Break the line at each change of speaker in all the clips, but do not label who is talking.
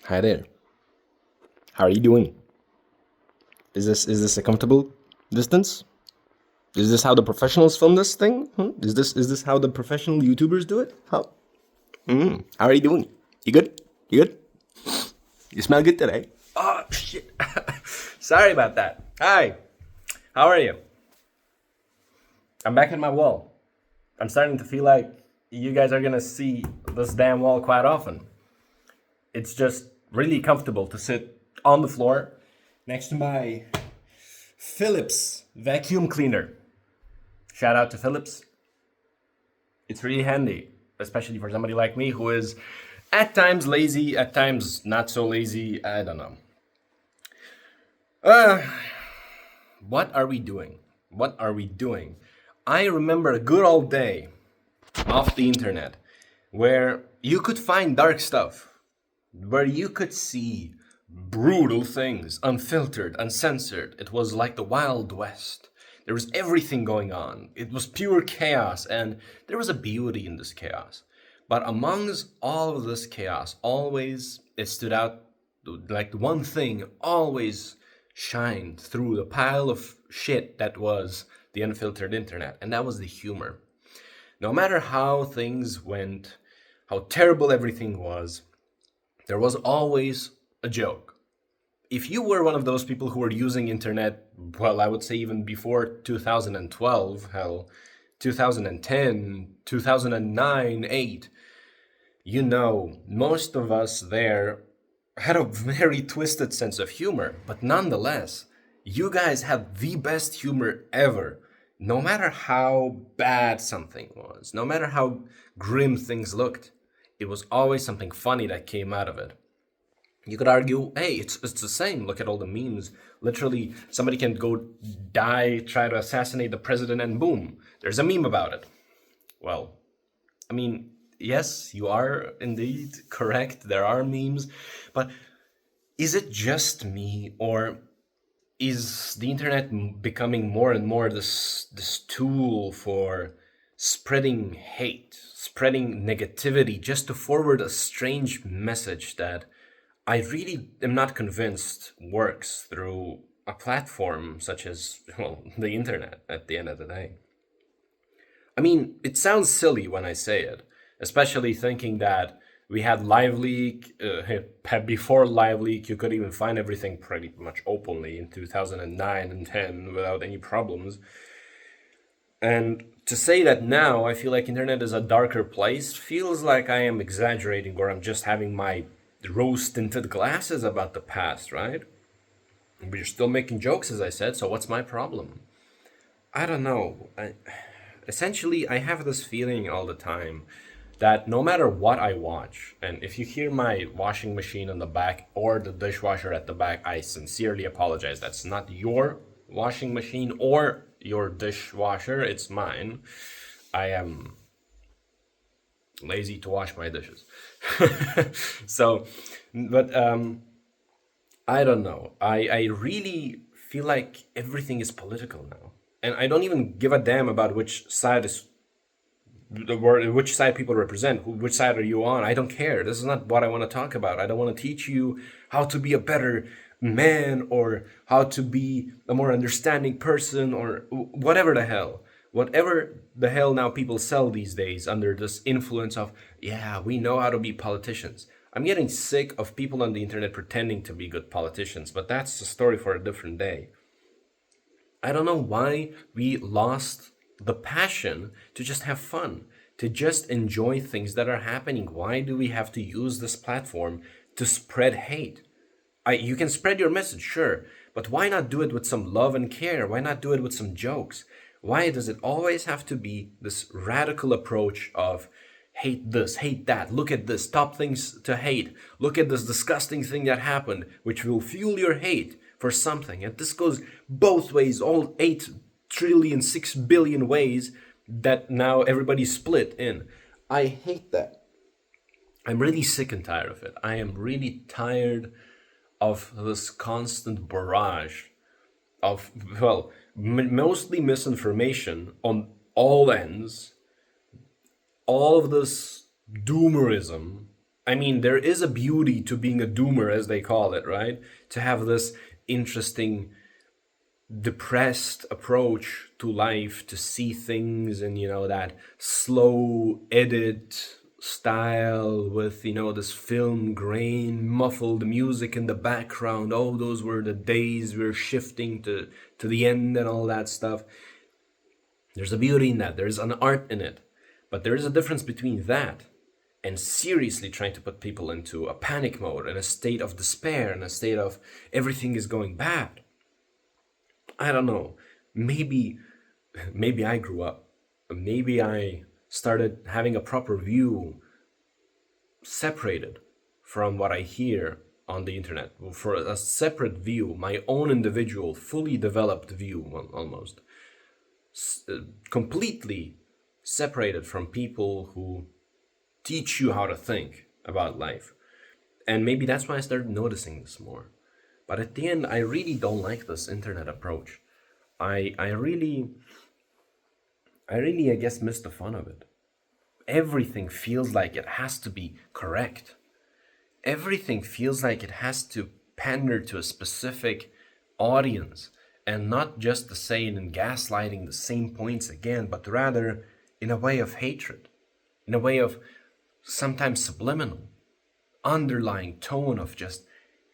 Hi there. How are you doing? Is this a comfortable distance? Is this how the professionals film this thing? Is this how the professional YouTubers do it? How? How are you doing? You good? You good? You smell good today. Oh shit! Sorry about that. Hi. How are you? I'm back at my wall. I'm starting to feel like you guys are gonna see this damn wall quite often. It's just really comfortable to sit on the floor next to my Philips vacuum cleaner. Shout out to Philips. It's really handy, especially for somebody like me who is at times lazy, at times not so lazy. I don't know. Uh, what are we doing? What are we doing? I remember a good old day off the internet where you could find dark stuff, where you could see brutal things, unfiltered, uncensored. It was like the Wild West. There was everything going on. It was pure chaos, and there was a beauty in this chaos. But amongst all of this chaos, always it stood out like the one thing always shined through the pile of shit that was the unfiltered internet, and that was the humor. No matter how things went, how terrible everything was, there was always a joke. If you were one of those people who were using internet, well, I would say even before 2012, hell, 2010, 2009, 8, you know, most of us there had a very twisted sense of humor, but nonetheless, you guys had the best humor ever. No matter how bad something was, no matter how grim things looked, it was always something funny that came out of it. You could argue, hey, it's the same. Look at all the memes. Literally, somebody can go die, try to assassinate the president, and boom, there's a meme about it. Well, I mean, yes, you are indeed correct. There are memes, but is it just me, or is the internet becoming more and more this tool for spreading hate, spreading negativity, just to forward a strange message that I really am not convinced works through a platform such as, well, the internet at the end of the day? I mean, it sounds silly when I say it, especially thinking that we had LiveLeak. Before LiveLeak, you could even find everything pretty much openly in 2009 and 10 without any problems. And to say that now I feel like internet is a darker place feels like I am exaggerating, or I'm just having my rose tinted glasses about the past, right? But you're still making jokes, as I said, so what's my problem? I don't know. Essentially, I have this feeling all the time that no matter what I watch, and if you hear my washing machine in the back or the dishwasher at the back, I sincerely apologize. That's not your washing machine or your dishwasher, it's mine. I am lazy to wash my dishes. So, but I don't know. I really feel like everything is political now. And I don't even give a damn about which side is the word, which side people represent, which side are you on. I don't care. This is not what I want to talk about. I don't want to teach you how to be a better man, or how to be a more understanding person, or whatever the hell. Whatever the hell now people sell these days under this influence of, yeah, we know how to be politicians. I'm getting sick of people on the internet pretending to be good politicians, but that's a story for a different day. I don't know why we lost the passion to just have fun, to just enjoy things that are happening. Why do we have to use this platform to spread hate? You can spread your message, sure, but why not do it with some love and care? Why not do it with some jokes? Why does it always have to be this radical approach of hate this, hate that, look at this, top things to hate, look at this disgusting thing that happened, which will fuel your hate for something? And this goes both ways, all 8 trillion 6 billion ways that now everybody's split in. I hate that. I'm really sick and tired of it. I am really tired of this constant barrage of, well, mostly misinformation on all ends, all of this doomerism, I mean, there is a beauty to being a doomer, as they call it, right? To have this interesting, depressed approach to life, to see things in, that slow edit style with, this film grain, muffled music in the background. Oh, those were the days we are shifting to the end and all that stuff. There's a beauty in that. There's an art in it. But there is a difference between that and seriously trying to put people into a panic mode and a state of despair and a state of everything is going bad. I don't know. Maybe I grew up. Maybe I started having a proper view separated from what I hear on the internet. For a separate view, my own individual, fully developed view almost. Completely separated from people who teach you how to think about life. And maybe that's why I started noticing this more. But at the end, I really don't like this internet approach. I really, I guess, miss the fun of it. Everything feels like it has to be correct. Everything feels like it has to pander to a specific audience, and not just the saying and gaslighting the same points again, but rather in a way of hatred, in a way of sometimes subliminal, underlying tone of just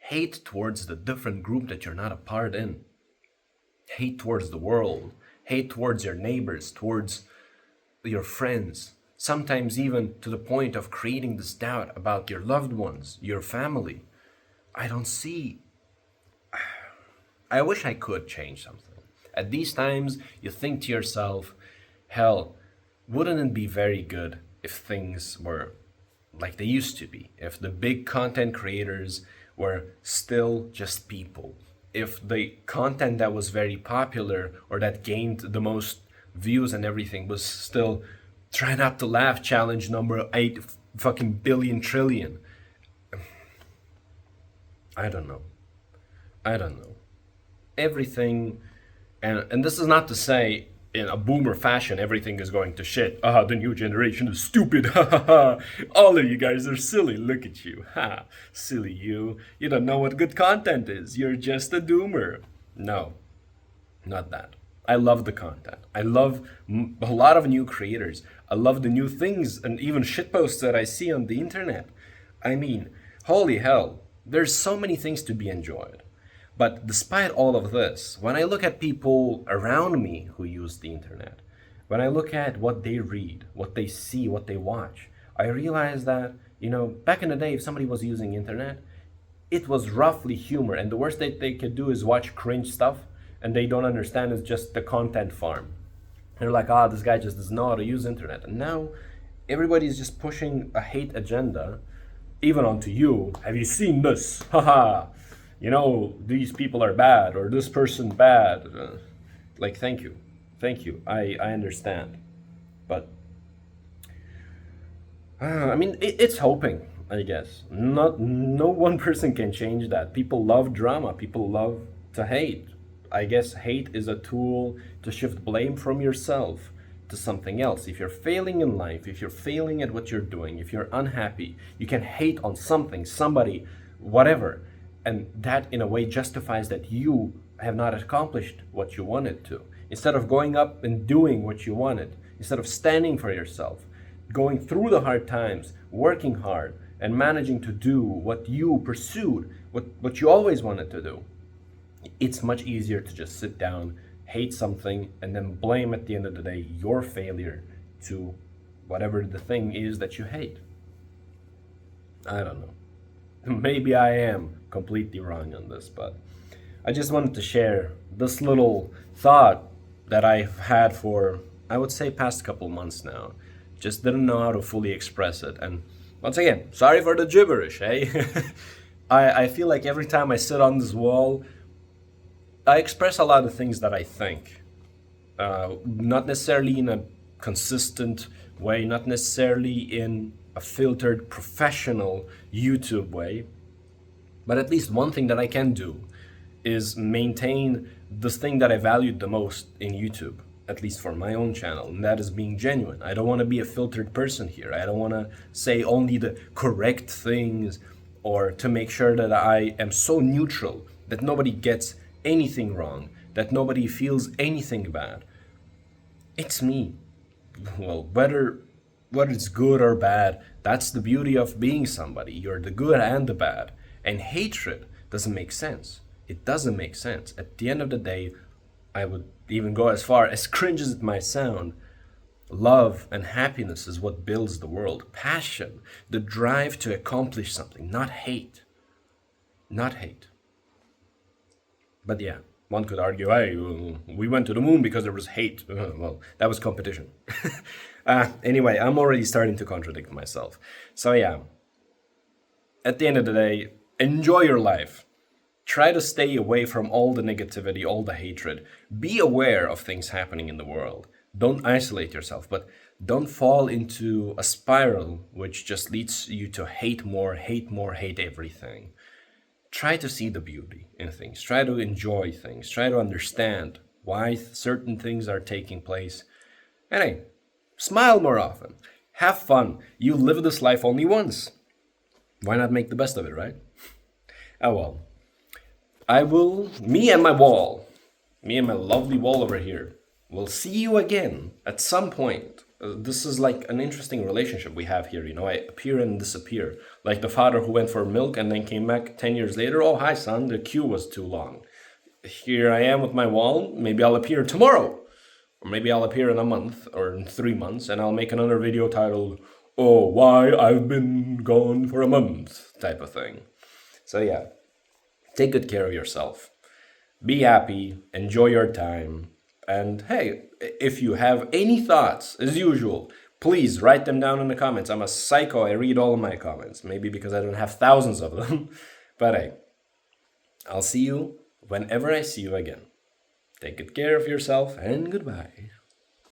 hate towards the different group that you're not a part in, hate towards the world, hate towards your neighbors, towards your friends, sometimes even to the point of creating this doubt about your loved ones, your family. I don't see. I wish I could change something. At these times, you think to yourself, hell, wouldn't it be very good if things were like they used to be? If the big content creators were still just people? If the content that was very popular or that gained the most views and everything was still try not to laugh challenge number 8 fucking billion trillion? I don't know. Everything, and this is not to say in a boomer fashion everything is going to shit. The new generation is stupid. All of you guys are silly. Look at you. Silly you. You don't know what good content is. You're just a doomer. No, not that. I love the content. I love a lot of new creators. I love the new things and even shitposts that I see on the internet. I mean, holy hell, there's so many things to be enjoyed. But despite all of this, when I look at people around me who use the internet, when I look at what they read, what they see, what they watch, I realize that, back in the day, if somebody was using internet, it was roughly humor. And the worst that they could do is watch cringe stuff, and they don't understand it's just the content farm. They're like, this guy just doesn't know how to use internet. And now everybody's just pushing a hate agenda, even onto you. Have you seen this? Haha. These people are bad, or this person bad. Thank you. I understand. But, it's hoping, I guess. No one person can change that. People love drama. People love to hate. I guess hate is a tool to shift blame from yourself to something else. If you're failing in life, if you're failing at what you're doing, if you're unhappy, you can hate on something, somebody, whatever. And that, in a way, justifies that you have not accomplished what you wanted to. Instead of going up and doing what you wanted, instead of standing for yourself, going through the hard times, working hard, and managing to do what you pursued, what you always wanted to do, it's much easier to just sit down, hate something, and then blame at the end of the day your failure to whatever the thing is that you hate. I don't know. Maybe I am completely wrong on this, but I just wanted to share this little thought that I've had for, I would say, past couple months now. Just didn't know how to fully express it. And once again, sorry for the gibberish, eh? I feel like every time I sit on this wall, I express a lot of things that I think. Not necessarily in a consistent way, not necessarily in a filtered professional YouTube way, but at least one thing that I can do is maintain this thing that I valued the most in YouTube, at least for my own channel, and that is being genuine. I don't want to be a filtered person here. I don't want to say only the correct things, or to make sure that I am so neutral that nobody gets anything wrong, that nobody feels anything bad. It's me. Well, whether it's good or bad, that's the beauty of being somebody. You're the good and the bad. And hatred doesn't make sense. It doesn't make sense. At the end of the day, I would even go as far, as cringe as it might sound, love and happiness is what builds the world. Passion, the drive to accomplish something, not hate. Not hate. But yeah, one could argue, hey, we went to the moon because there was hate. Well, that was competition. Anyway, I'm already starting to contradict myself. So yeah, at the end of the day, enjoy your life. Try to stay away from all the negativity, all the hatred. Be aware of things happening in the world. Don't isolate yourself, but don't fall into a spiral which just leads you to hate more, hate everything. Try to see the beauty in things. Try to enjoy things. Try to understand why certain things are taking place. And hey, smile more often. Have fun. You live this life only once. Why not make the best of it, right? Oh well. Me and my lovely wall over here, will see you again at some point. This is like an interesting relationship we have here, I appear and disappear. Like the father who went for milk and then came back 10 years later. Oh, hi son, the queue was too long. Here I am with my wall. Maybe I'll appear tomorrow. Or maybe I'll appear in a month or in 3 months and I'll make another video titled, "Oh, why I've been gone for a month," type of thing. So yeah, take good care of yourself. Be happy, enjoy your time. And hey, if you have any thoughts, as usual, please write them down in the comments. I'm a psycho, I read all of my comments. Maybe because I don't have thousands of them. But hey, I'll see you whenever I see you again. Take good care of yourself and goodbye.